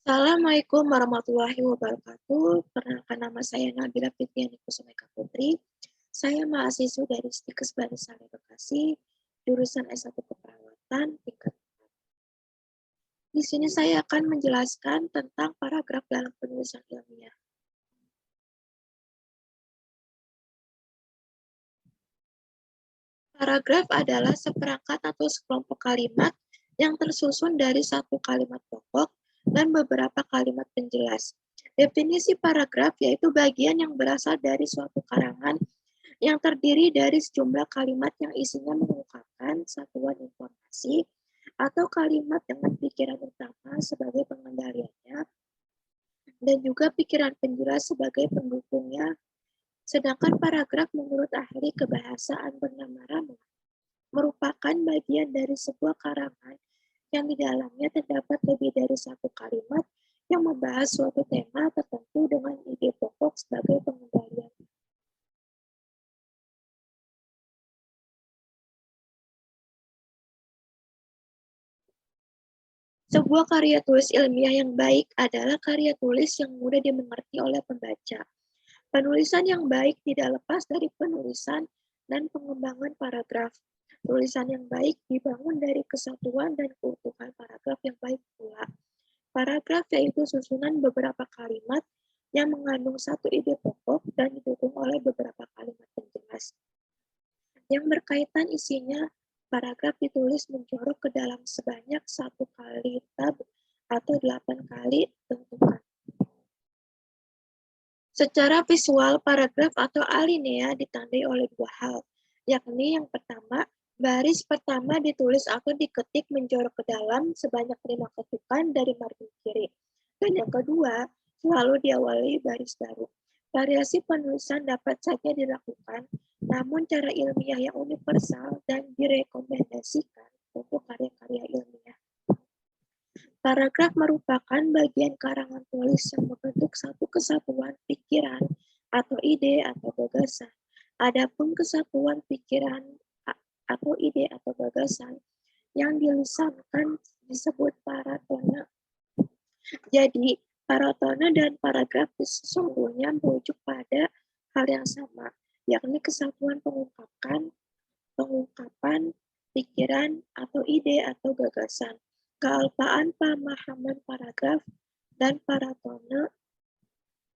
Assalamualaikum warahmatullahi wabarakatuh. Perkenalkan nama saya Nabila Fitriani Kusumeka Putri. Saya mahasiswa dari Stikes Barisari Bekasi, jurusan S1 Keperawatan tingkat 4. Di sini saya akan menjelaskan tentang paragraf dalam penulisan ilmiah. Paragraf adalah seperangkat atau sekelompok kalimat yang tersusun dari satu kalimat pokok dan beberapa kalimat penjelas. Definisi paragraf yaitu bagian yang berasal dari suatu karangan yang terdiri dari sejumlah kalimat yang isinya mengungkapkan satuan informasi atau kalimat dengan pikiran utama sebagai pengendaliannya dan juga pikiran penjelas sebagai pendukungnya. Sedangkan paragraf menurut ahli kebahasaan bernama Ramon merupakan bagian dari sebuah karangan yang di dalamnya terdapat lebih dari satu kalimat yang membahas suatu tema tertentu dengan ide pokok sebagai pengendalian. Sebuah karya tulis ilmiah yang baik adalah karya tulis yang mudah dimengerti oleh pembaca. Penulisan yang baik tidak lepas dari penulisan dan pengembangan paragraf. Tulisan yang baik dibangun dari kesatuan dan keutuhan paragraf yang baik pula. Paragraf yaitu susunan beberapa kalimat yang mengandung satu ide pokok dan didukung oleh beberapa kalimat penjelas. Yang berkaitan isinya, paragraf ditulis menjorok ke dalam sebanyak satu kali tab atau 8 kali tentukan. Secara visual, paragraf atau alinea ditandai oleh dua hal, yakni yang pertama, baris pertama ditulis atau diketik menjorok ke dalam sebanyak 5 ketukan dari margin kiri. Dan yang kedua, selalu diawali baris baru. Variasi penulisan dapat saja dilakukan, namun cara ilmiah yang universal dan direkomendasikan untuk karya-karya ilmiah. Paragraf merupakan bagian karangan tulis yang membentuk satu kesatuan pikiran atau ide atau gagasan. Adapun kesatuan pikiran atau ide atau gagasan yang dilisankan disebut paratona. Jadi, paratona dan paragraf sesungguhnya merujuk pada hal yang sama, yakni kesatuan pengungkapan pikiran atau ide atau gagasan. Kealpaan pemahaman paragraf dan paratona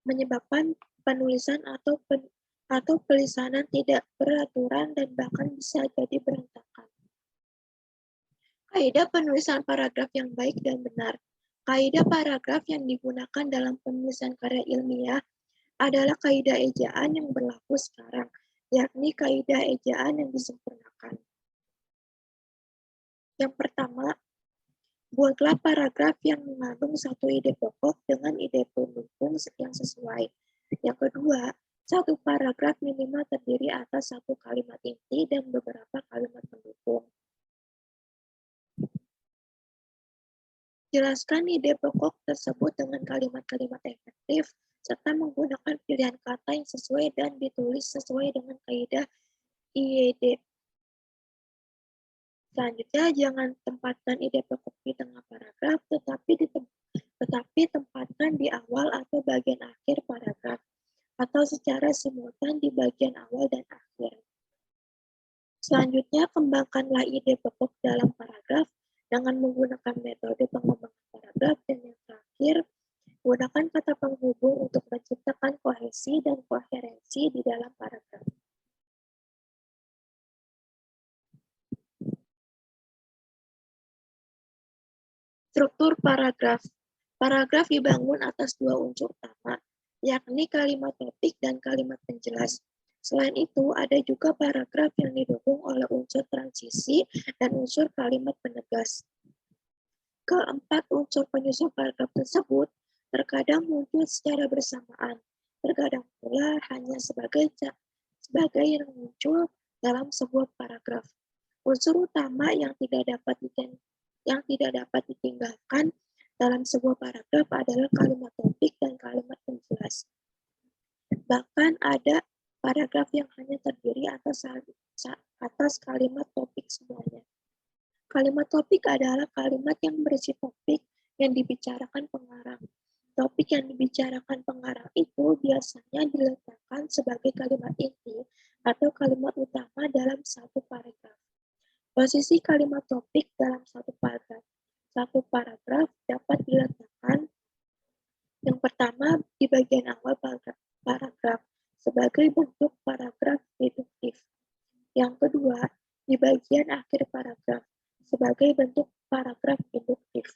menyebabkan penulisan atau pelisanan tidak beraturan dan bahkan bisa jadi berantakan. Kaidah penulisan paragraf yang baik dan benar. Kaidah paragraf yang digunakan dalam penulisan karya ilmiah adalah kaidah ejaan yang berlaku sekarang, yakni kaidah ejaan yang disempurnakan. Yang pertama, buatlah paragraf yang mengandung satu ide pokok dengan ide pendukung yang sesuai. Yang kedua, satu paragraf minimal terdiri atas satu kalimat inti dan beberapa kalimat pendukung. Jelaskan ide pokok tersebut dengan kalimat-kalimat efektif, serta menggunakan pilihan kata yang sesuai dan ditulis sesuai dengan kaidah IED. Selanjutnya, jangan tempatkan ide pokok di tengah paragraf, tetapi tempatkan di awal atau bagian akhir paragraf, atau secara simultan di bagian awal dan akhir. Selanjutnya, kembangkanlah ide pokok dalam paragraf dengan menggunakan metode pengembangan paragraf, dan yang terakhir, gunakan kata penghubung untuk menciptakan kohesi dan koherensi di dalam paragraf. Struktur paragraf. Paragraf dibangun atas dua unsur utama, yakni kalimat topik dan kalimat penjelas. Selain itu, ada juga paragraf yang didukung oleh unsur transisi dan unsur kalimat penegas. Keempat unsur penyusun paragraf tersebut terkadang muncul secara bersamaan, terkadang pula hanya sebagai yang muncul dalam sebuah paragraf. Unsur utama yang tidak dapat ditinggalkan dalam sebuah paragraf adalah kalimat topik dan kalimat penjelas. Bahkan ada paragraf yang hanya terdiri atas kalimat topik semuanya. Kalimat topik adalah kalimat yang berisi topik yang dibicarakan pengarang. Topik yang dibicarakan pengarang itu biasanya diletakkan sebagai kalimat inti atau kalimat utama dalam satu paragraf. Posisi kalimat topik dalam satu paragraf dapat diletakkan yang pertama di bagian awal paragraf sebagai bentuk paragraf deduktif. Yang kedua di bagian akhir paragraf sebagai bentuk paragraf induktif.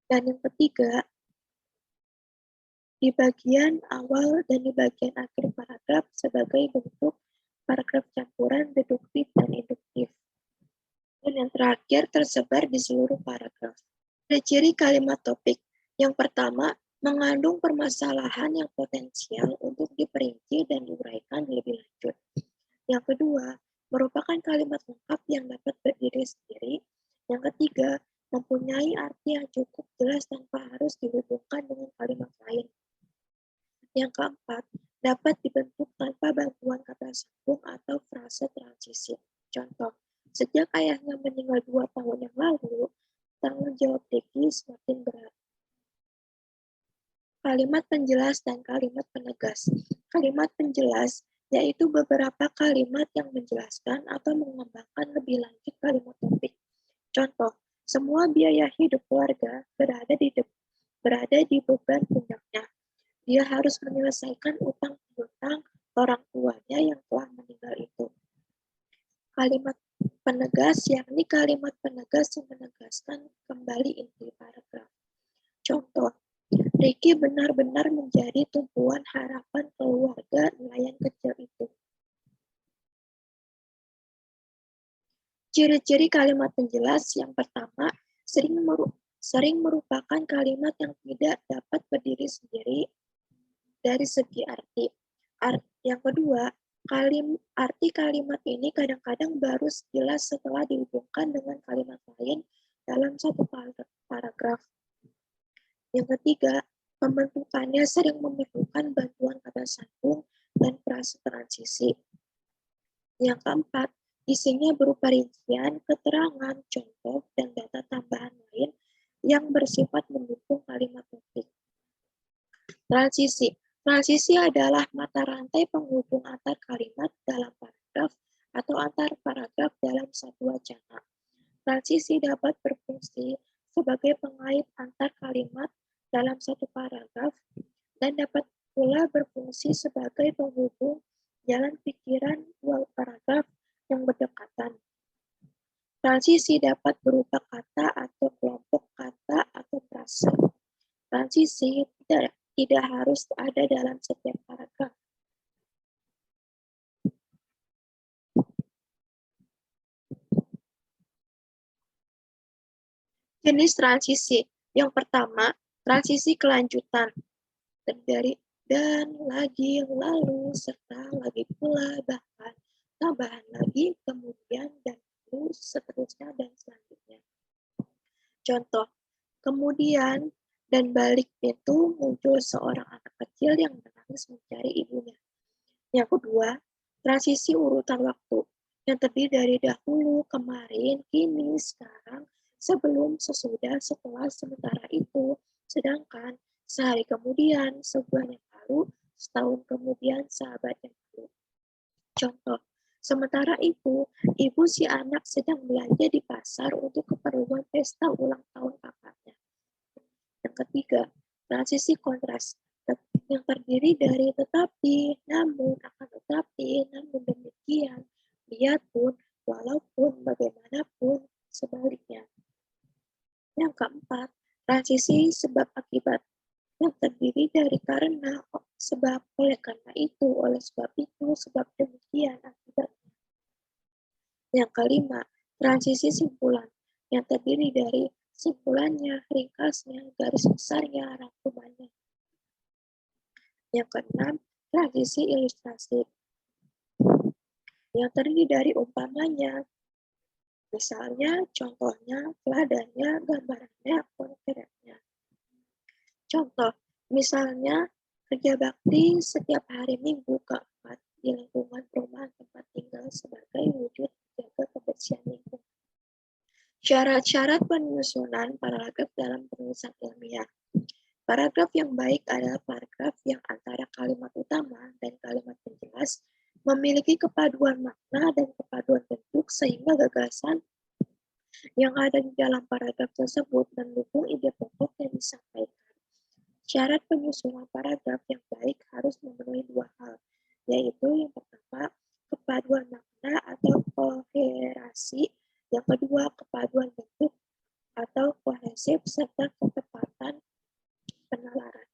Dan yang ketiga di bagian awal dan di bagian akhir paragraf sebagai bentuk paragraf campuran deduktif dan induktif. Dan yang terakhir tersebar di seluruh paragraf. Ciri kalimat topik. Yang pertama, mengandung permasalahan yang potensial untuk diperinci dan diuraikan lebih lanjut. Yang kedua, merupakan kalimat lengkap yang dapat berdiri sendiri. Yang ketiga, mempunyai arti yang cukup jelas tanpa harus dihubungkan dengan kalimat lain. Yang keempat, dapat dibentuk tanpa bantuan kata sambung atau frase transisi. Contoh, sejak ayahnya meninggal 2 tahun yang lalu, tanggung jawab Deki semakin berat. Kalimat penjelas dan kalimat penegas. Kalimat penjelas yaitu beberapa kalimat yang menjelaskan atau mengembangkan lebih lanjut kalimat topik. Contoh, semua biaya hidup keluarga berada di beban pundaknya. Dia harus menyelesaikan utang piutang orang tuanya yang telah meninggal itu. Kalimat penegas yakni kalimat penegas yang menegaskan kembali inti paragraf. Contoh, Ricky benar-benar menjadi tumpuan harapan keluarga nelayan kecil itu. Ciri-ciri kalimat penjelas yang pertama, sering merupakan kalimat yang tidak dapat berdiri sendiri dari segi arti. Yang kedua, arti kalimat ini kadang-kadang baru jelas setelah dihubungkan dengan kalimat lain dalam satu paragraf. Yang ketiga, pembentukannya sering memerlukan bantuan kata sambung dan frase transisi. Yang keempat, isinya berupa rincian, keterangan, contoh, dan data tambahan lain yang bersifat mendukung kalimat topik. Transisi. Transisi adalah mata rantai penghubung antar kalimat dalam paragraf atau antar paragraf dalam satu wacana. Transisi dapat berfungsi sebagai pengait antar kalimat dalam satu paragraf dan dapat pula berfungsi sebagai penghubung jalan pikiran dua paragraf yang berdekatan. Transisi dapat berupa kata atau kelompok kata atau frase. Transisi tidak harus ada dalam setiap paragraf. Jenis transisi. Yang pertama, transisi kelanjutan. Dari dan lagi, lalu, serta, lagi pula, bahkan, tambahan lagi, kemudian, dan lalu, seterusnya, dan selanjutnya. Contoh, kemudian dan balik pintu muncul seorang anak kecil yang menangis mencari ibunya. Yang kedua, transisi urutan waktu yang terdiri dari dahulu, kemarin, kini, sekarang, sebelum, sesudah, setelah, sementara itu, sedangkan, sehari kemudian, sebulan yang lalu, setahun kemudian, sahabat yang lalu. Contoh, sementara itu, ibu si anak sedang belanja di pasar untuk keperluan pesta ulang tahun kakaknya. Yang ketiga, transisi kontras yang terdiri dari tetapi, namun, akan tetapi, namun demikian, biarpun, walaupun, bagaimanapun, sebaliknya. Yang keempat, transisi sebab akibat yang terdiri dari karena, sebab, oleh karena itu, oleh sebab itu, sebab demikian, akibatnya. Yang kelima, transisi simpulan yang terdiri dari simpulannya, ringkasnya, garis besarnya, rangkumannya. Yang keenam, transisi ilustrasi yang terdiri dari umpamanya, misalnya, contohnya, teladannya, gambarannya, konkretnya. Contoh, misalnya, kerja bakti setiap hari Minggu keempat di lingkungan perumahan tempat tinggal sebagai wujud menjaga kebersihan lingkungan. Syarat-syarat penyusunan paragraf dalam penulisan ilmiah. Paragraf yang baik adalah paragraf yang antara kalimat utama dan kalimat penjelas memiliki kepaduan makna dan kepaduan bentuk sehingga gagasan yang ada di dalam paragraf tersebut mendukung ide pokok yang disampaikan. Syarat penyusunan paragraf yang baik harus memenuhi dua hal, yaitu yang pertama, kepaduan makna atau koherasi, yang kedua, kepaduan bentuk atau kohesif, serta ketepatan penalaran.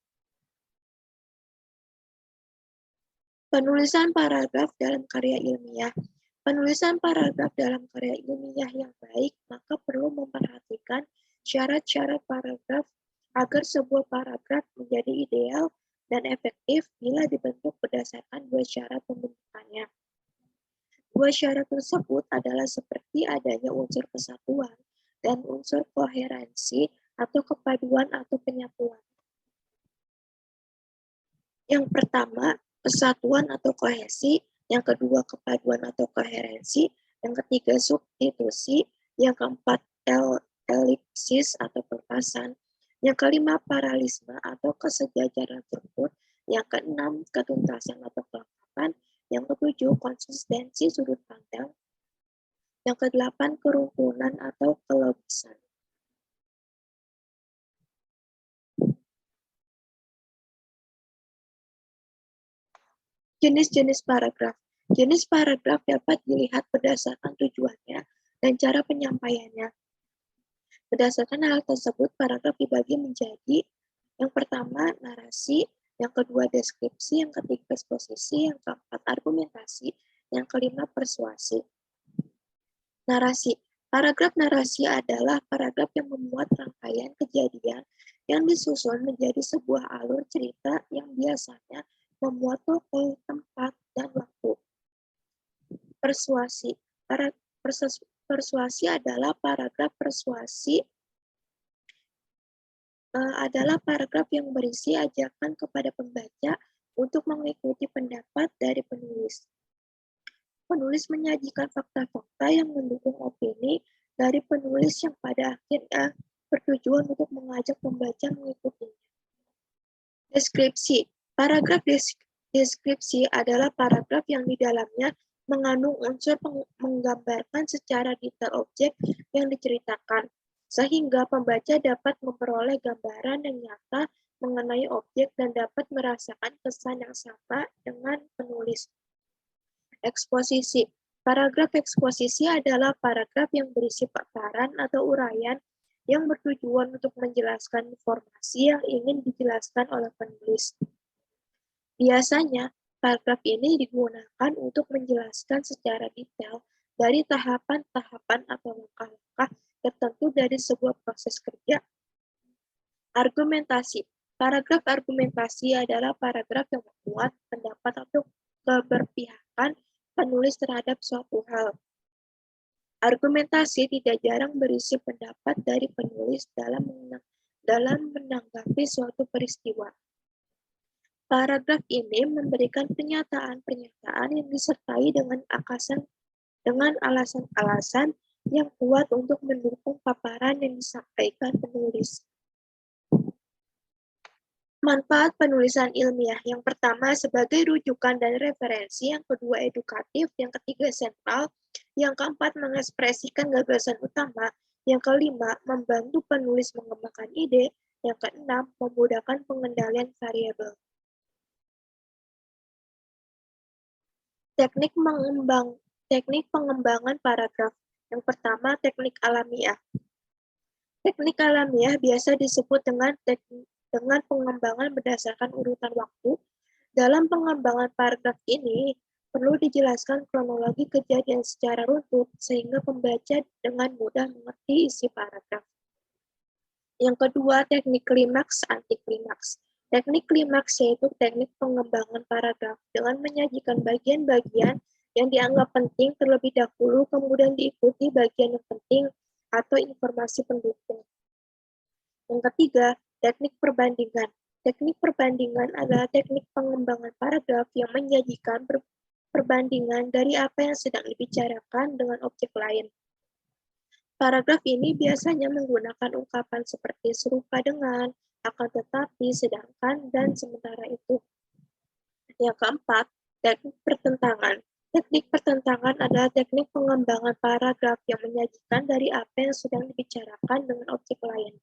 Penulisan paragraf dalam karya ilmiah. Penulisan paragraf dalam karya ilmiah yang baik maka perlu memperhatikan syarat-syarat paragraf agar sebuah paragraf menjadi ideal dan efektif bila dibentuk berdasarkan dua syarat pembentukannya. Dua syarat tersebut adalah seperti adanya unsur kesatuan dan unsur koherensi atau kepaduan atau penyatuan. Yang pertama, kesatuan atau kohesi, yang kedua kepaduan atau koherensi, yang ketiga substitusi, yang keempat elipsis atau perpasan, yang kelima paralisme atau kesejajaran struktur, yang keenam ketuntasan atau kelengkapan, yang ketujuh konsistensi sudut pandang, yang kedelapan kerukunan atau kelogisan. Jenis-jenis paragraf. Jenis paragraf dapat dilihat berdasarkan tujuannya dan cara penyampaiannya. Berdasarkan hal tersebut, paragraf dibagi menjadi yang pertama narasi, yang kedua deskripsi, yang ketiga eksposisi, yang keempat argumentasi, yang kelima persuasi. Narasi. Paragraf narasi adalah paragraf yang memuat rangkaian kejadian yang disusun menjadi sebuah alur cerita yang biasanya memuat tokoh, tempat, dan waktu. Persuasi. Persuasi adalah paragraf adalah paragraf yang berisi ajakan kepada pembaca untuk mengikuti pendapat dari penulis. Penulis menyajikan fakta-fakta yang mendukung opini dari penulis yang pada akhirnya bertujuan untuk mengajak pembaca mengikutinya. Deskripsi. Paragraf deskripsi adalah paragraf yang di dalamnya mengandung unsur menggambarkan secara detail objek yang diceritakan, sehingga pembaca dapat memperoleh gambaran yang nyata mengenai objek dan dapat merasakan kesan yang sama dengan penulis. Eksposisi. Paragraf eksposisi adalah paragraf yang berisi paparan atau uraian yang bertujuan untuk menjelaskan informasi yang ingin dijelaskan oleh penulis. Biasanya, paragraf ini digunakan untuk menjelaskan secara detail dari tahapan-tahapan atau langkah-langkah tertentu dari sebuah proses kerja. Argumentasi. Paragraf argumentasi adalah paragraf yang memuat pendapat atau keberpihakan penulis terhadap suatu hal. Argumentasi tidak jarang berisi pendapat dari penulis dalam menanggapi suatu peristiwa. Paragraf ini memberikan pernyataan-pernyataan yang disertai dengan alasan-alasan yang kuat untuk mendukung paparan yang disampaikan penulis. Manfaat penulisan ilmiah. Yang pertama sebagai rujukan dan referensi, yang kedua edukatif, yang ketiga sentral, yang keempat mengekspresikan gagasan utama, yang kelima membantu penulis mengembangkan ide, yang keenam memudahkan pengendalian variabel. Teknik pengembangan paragraf. Yang pertama teknik alamiah. Teknik alamiah biasa disebut dengan pengembangan berdasarkan urutan waktu. Dalam pengembangan paragraf ini, perlu dijelaskan kronologi kejadian secara runtut, sehingga pembaca dengan mudah mengerti isi paragraf. Yang kedua, teknik klimaks anti-klimaks. Teknik klimaks yaitu teknik pengembangan paragraf dengan menyajikan bagian-bagian yang dianggap penting terlebih dahulu, kemudian diikuti bagian yang penting atau informasi pendukung. Yang ketiga, teknik perbandingan. Teknik perbandingan adalah teknik pengembangan paragraf yang menyajikan perbandingan dari apa yang sedang dibicarakan dengan objek lain. Paragraf ini biasanya menggunakan ungkapan seperti serupa dengan, akan tetapi, sedangkan, dan sementara itu. Yang keempat, teknik pertentangan. Teknik pertentangan adalah teknik pengembangan paragraf yang menyajikan dari apa yang sedang dibicarakan dengan objek lain.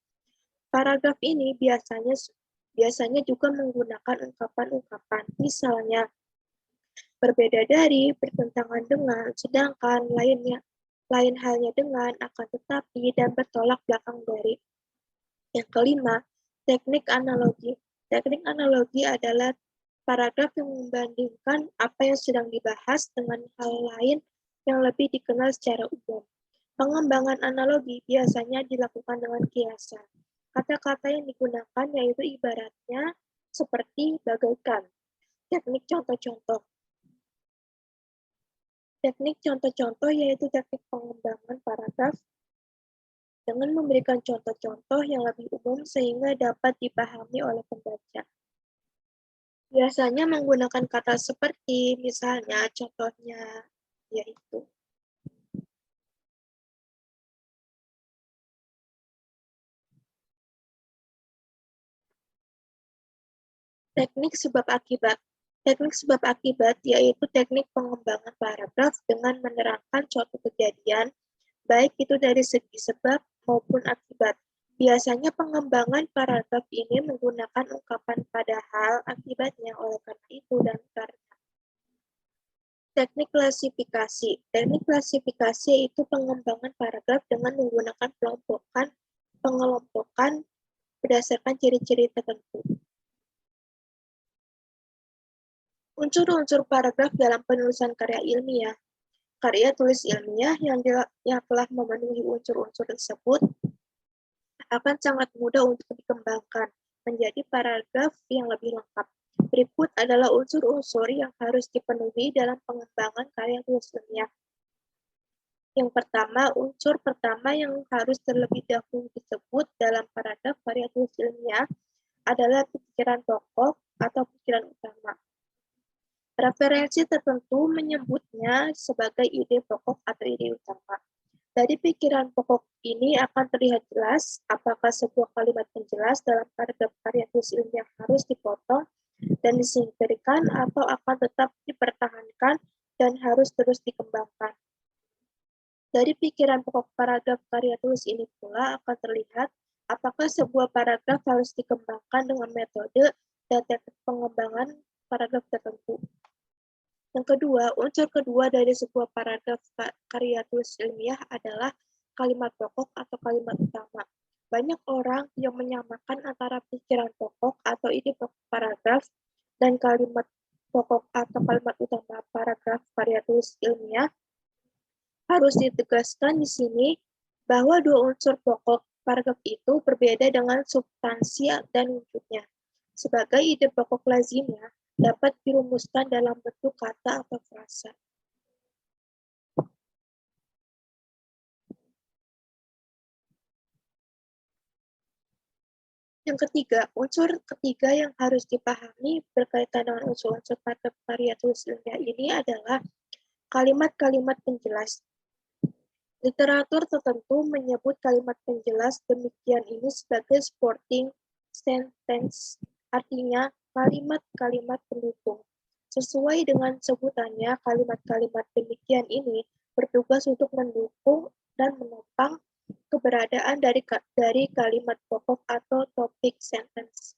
Paragraf ini biasanya juga menggunakan ungkapan-ungkapan, misalnya berbeda dari, bertentangan dengan, sedangkan, lain halnya dengan, akan tetapi, dan bertolak belakang dari. Yang kelima, teknik analogi. Teknik analogi adalah paragraf yang membandingkan apa yang sedang dibahas dengan hal lain yang lebih dikenal secara umum. Pengembangan analogi biasanya dilakukan dengan kiasan. Kata-kata yang digunakan yaitu ibaratnya seperti bagaikan. Teknik contoh-contoh. Teknik contoh-contoh yaitu teknik pengembangan paragraf dengan memberikan contoh-contoh yang lebih umum sehingga dapat dipahami oleh pembaca. Biasanya menggunakan kata seperti, misalnya, contohnya, yaitu. Teknik sebab-akibat. Teknik sebab-akibat yaitu teknik pengembangan paragraf dengan menerangkan suatu kejadian, baik itu dari segi sebab maupun akibat. Biasanya pengembangan paragraf ini menggunakan ungkapan padahal, akibatnya, oleh karena itu, dan karena. Teknik klasifikasi. Teknik klasifikasi yaitu pengembangan paragraf dengan menggunakan pengelompokan berdasarkan ciri-ciri tertentu. Unsur-unsur paragraf dalam penulisan karya ilmiah. Karya tulis ilmiah yang telah memenuhi unsur-unsur tersebut akan sangat mudah untuk dikembangkan menjadi paragraf yang lebih lengkap. Berikut adalah unsur-unsur yang harus dipenuhi dalam pengembangan karya tulis ilmiah. Yang pertama, unsur pertama yang harus terlebih dahulu disebut dalam paragraf karya tulis ilmiah adalah pikiran pokok atau pikiran utama. Referensi tertentu menyebutnya sebagai ide pokok atau ide utama. Dari pikiran pokok ini akan terlihat jelas apakah sebuah kalimat penjelas dalam paragraf karya tulis ilmiah harus dipotong dan disingkirkan atau akan tetap dipertahankan dan harus terus dikembangkan. Dari pikiran pokok paragraf karya tulis ini pula akan terlihat apakah sebuah paragraf harus dikembangkan dengan metode dan teknik pengembangan paragraf tertentu. Yang kedua, unsur kedua dari sebuah paragraf karya tulis ilmiah adalah kalimat pokok atau kalimat utama. Banyak orang yang menyamakan antara pikiran pokok atau ide pokok paragraf dan kalimat pokok atau kalimat utama paragraf karya tulis ilmiah. Harus ditegaskan di sini bahwa dua unsur pokok paragraf itu berbeda dengan substansi dan wujudnya. Sebagai ide pokok lazimnya dapat dirumuskan dalam bentuk kata atau frasa. Yang ketiga, unsur ketiga yang harus dipahami berkaitan dengan unsur-unsur paragraf karya tulis ilmiah ini adalah kalimat-kalimat penjelas. Literatur tertentu menyebut kalimat penjelas demikian ini sebagai supporting sentence, artinya kalimat-kalimat pendukung. Sesuai dengan sebutannya, kalimat-kalimat demikian ini bertugas untuk mendukung dan menopang keberadaan dari kalimat pokok atau topik sentence.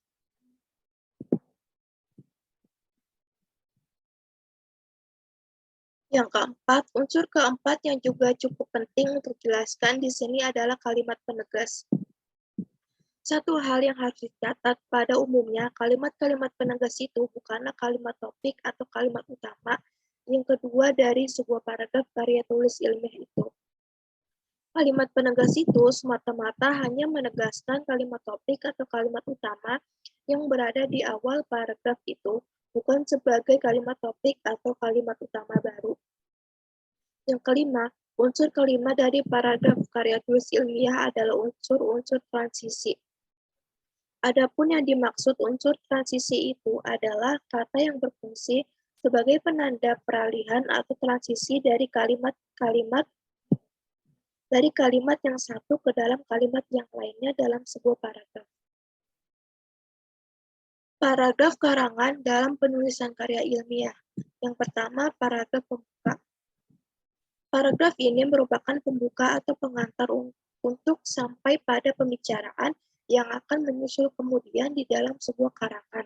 Yang keempat, unsur keempat yang juga cukup penting untuk dijelaskan di sini adalah kalimat penegas. Satu hal yang harus dicatat pada umumnya, kalimat-kalimat penegas itu bukanlah kalimat topik atau kalimat utama yang kedua dari sebuah paragraf karya tulis ilmiah itu. Kalimat penegas itu semata-mata hanya menegaskan kalimat topik atau kalimat utama yang berada di awal paragraf itu, bukan sebagai kalimat topik atau kalimat utama baru. Yang kelima, unsur kelima dari paragraf karya tulis ilmiah adalah unsur-unsur transisi. Adapun yang dimaksud unsur transisi itu adalah kata yang berfungsi sebagai penanda peralihan atau transisi dari kalimat-kalimat dari kalimat yang satu ke dalam kalimat yang lainnya dalam sebuah paragraf. Paragraf karangan dalam penulisan karya ilmiah. Yang pertama, paragraf pembuka. Paragraf ini merupakan pembuka atau pengantar untuk sampai pada pembicaraan yang akan menyusul kemudian di dalam sebuah karangan.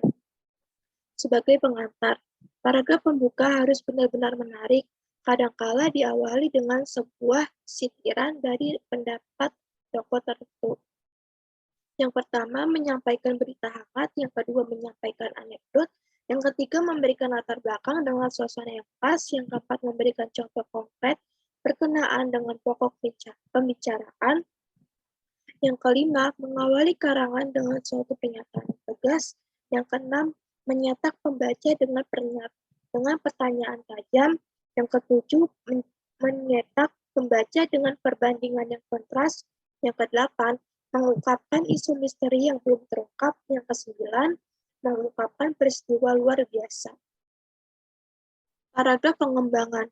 Sebagai pengantar, paragraf pembuka harus benar-benar menarik, kadangkala diawali dengan sebuah sitiran dari pendapat tokoh tertentu. Yang pertama, menyampaikan berita hangat, yang kedua, menyampaikan anekdot, yang ketiga, memberikan latar belakang dengan suasana yang pas, yang keempat, memberikan contoh konkret berkenaan dengan pokok pembicaraan, yang kelima, mengawali karangan dengan suatu pernyataan tegas, yang keenam, menyetak pembaca dengan pertanyaan tajam, yang ketujuh, menyetak pembaca dengan perbandingan yang kontras, yang kedelapan, mengungkapkan isu misteri yang belum terungkap, yang kesembilan, mengungkapkan peristiwa luar biasa. Paragraf pengembangan.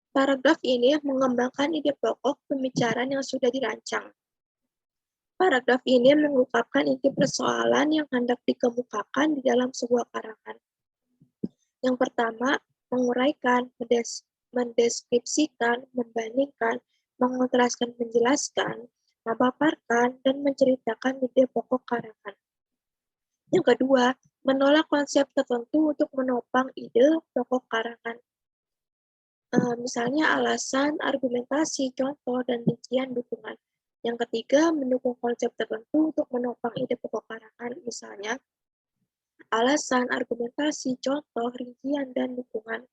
Paragraf ini mengembangkan ide pokok pembicaraan yang sudah dirancang. Paragraf ini mengungkapkan inti persoalan yang hendak dikemukakan di dalam sebuah karangan. Yang pertama, menguraikan, mendeskripsikan, membandingkan, mengontraskan, menjelaskan, memaparkan, dan menceritakan ide pokok karangan. Yang kedua, menolak konsep tertentu untuk menopang ide pokok karangan. Misalnya alasan, argumentasi, contoh, dan rincian dukungan. Yang ketiga, mendukung konsep tertentu untuk menopang ide pokok karangan, misalnya alasan, argumentasi, contoh, rincian, dan dukungan.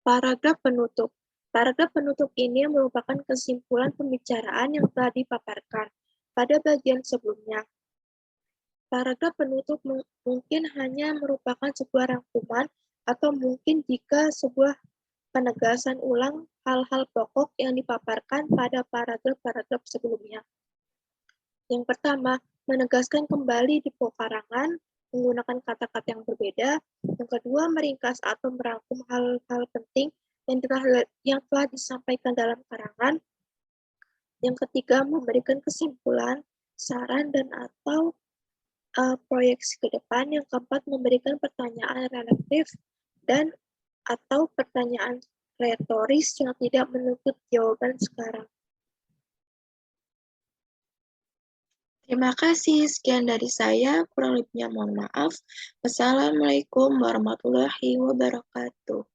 Paragraf penutup. Paragraf penutup ini merupakan kesimpulan pembicaraan yang telah dipaparkan pada bagian sebelumnya. Paragraf penutup mungkin hanya merupakan sebuah rangkuman atau mungkin jika sebuah penegasan ulang hal-hal pokok yang dipaparkan pada paragraf-paragraf sebelumnya. Yang pertama, menegaskan kembali di karangan menggunakan kata-kata yang berbeda. Yang kedua, meringkas atau merangkum hal-hal penting yang telah disampaikan dalam karangan. Yang ketiga, memberikan kesimpulan, saran, dan atau proyeksi ke depan. Yang keempat, memberikan pertanyaan relaktif dan atau pertanyaan retoris yang tidak menuntut jawaban sekarang. Terima kasih, sekian dari saya, kurang lebihnya mohon maaf. Wassalamualaikum warahmatullahi wabarakatuh.